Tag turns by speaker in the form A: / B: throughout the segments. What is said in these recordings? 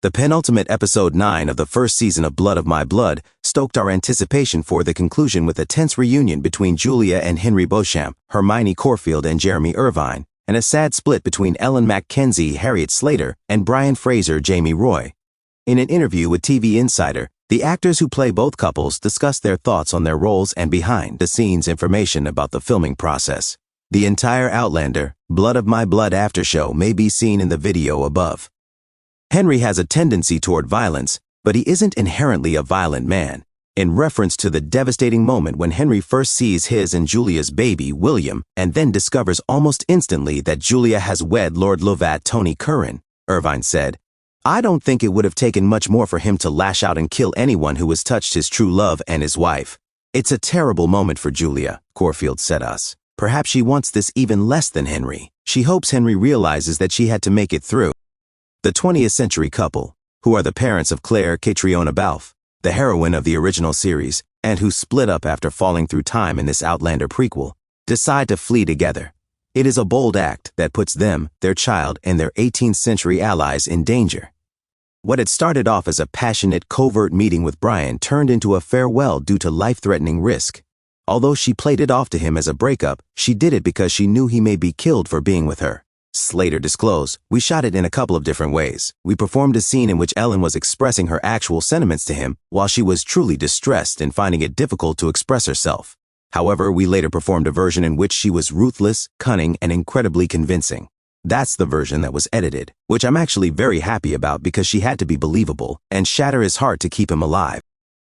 A: The penultimate episode 9 of the first season of Blood of My Blood stoked our anticipation for the conclusion with a tense reunion between Julia and Henry Beauchamp, Hermione Corfield and Jeremy Irvine, and a sad split between Ellen Mackenzie, Harriet Slater, and Brian Fraser, Jamie Roy. In an interview with TV Insider, the actors who play both couples discussed their thoughts on their roles and behind-the-scenes information about the filming process. The entire Outlander, Blood of My Blood Aftershow may be seen in the video above. Henry has a tendency toward violence, but he isn't inherently a violent man. In reference to the devastating moment when Henry first sees his and Julia's baby, William, and then discovers almost instantly that Julia has wed Lord Lovat Tony Curran, Irvine said, "I don't think it would have taken much more for him to lash out and kill anyone who has touched his true love and his wife. It's a terrible moment for Julia," Corfield said us. "Perhaps she wants this even less than Henry. She hopes Henry realizes that she had to make it through." The 20th century couple, who are the parents of Claire Catriona Balfe, the heroine of the original series, and who split up after falling through time in this Outlander prequel, decide to flee together. It is a bold act that puts them, their child, and their 18th century allies in danger. What had started off as a passionate, covert meeting with Brian turned into a farewell due to life-threatening risk. Although she played it off to him as a breakup, she did it because she knew he may be killed for being with her. Slater disclosed, "We shot it in a couple of different ways. We performed a scene in which Ellen was expressing her actual sentiments to him, while she was truly distressed and finding it difficult to express herself. However, we later performed a version in which she was ruthless, cunning, and incredibly convincing. That's the version that was edited, which I'm actually very happy about because she had to be believable and shatter his heart to keep him alive.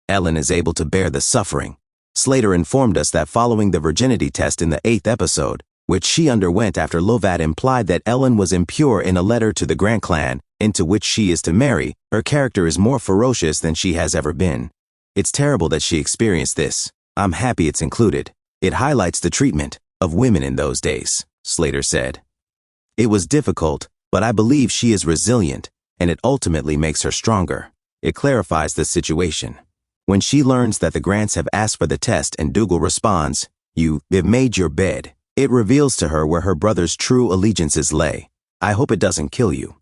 A: Ellen is able to bear the suffering." Slater informed us that following the virginity test in the 8th episode, which she underwent after Lovat implied that Ellen was impure in a letter to the Grant clan, into which she is to marry, her character is more ferocious than she has ever been. "It's terrible that she experienced this. I'm happy it's included. It highlights the treatment of women in those days," Slater said. "It was difficult, but I believe she is resilient, and it ultimately makes her stronger. It clarifies the situation. When she learns that the Grants have asked for the test and Dougal responds, They've made your bed," it reveals to her where her brother's true allegiances lay. "I hope it doesn't kill you."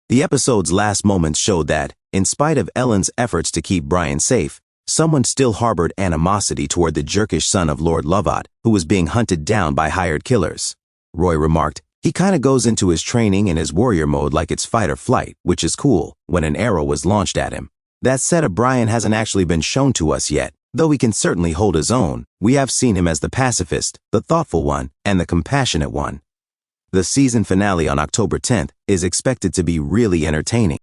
A: The episode's last moments showed that, in spite of Ellen's efforts to keep Brian safe, someone still harbored animosity toward the jerkish son of Lord Lovat, who was being hunted down by hired killers. Roy remarked, "He kinda goes into his training and his warrior mode like it's fight or flight, which is cool, when an arrow was launched at him. That set of Brian hasn't actually been shown to us yet. Though he can certainly hold his own, we have seen him as the pacifist, the thoughtful one, and the compassionate one." The season finale on October 10th is expected to be really entertaining.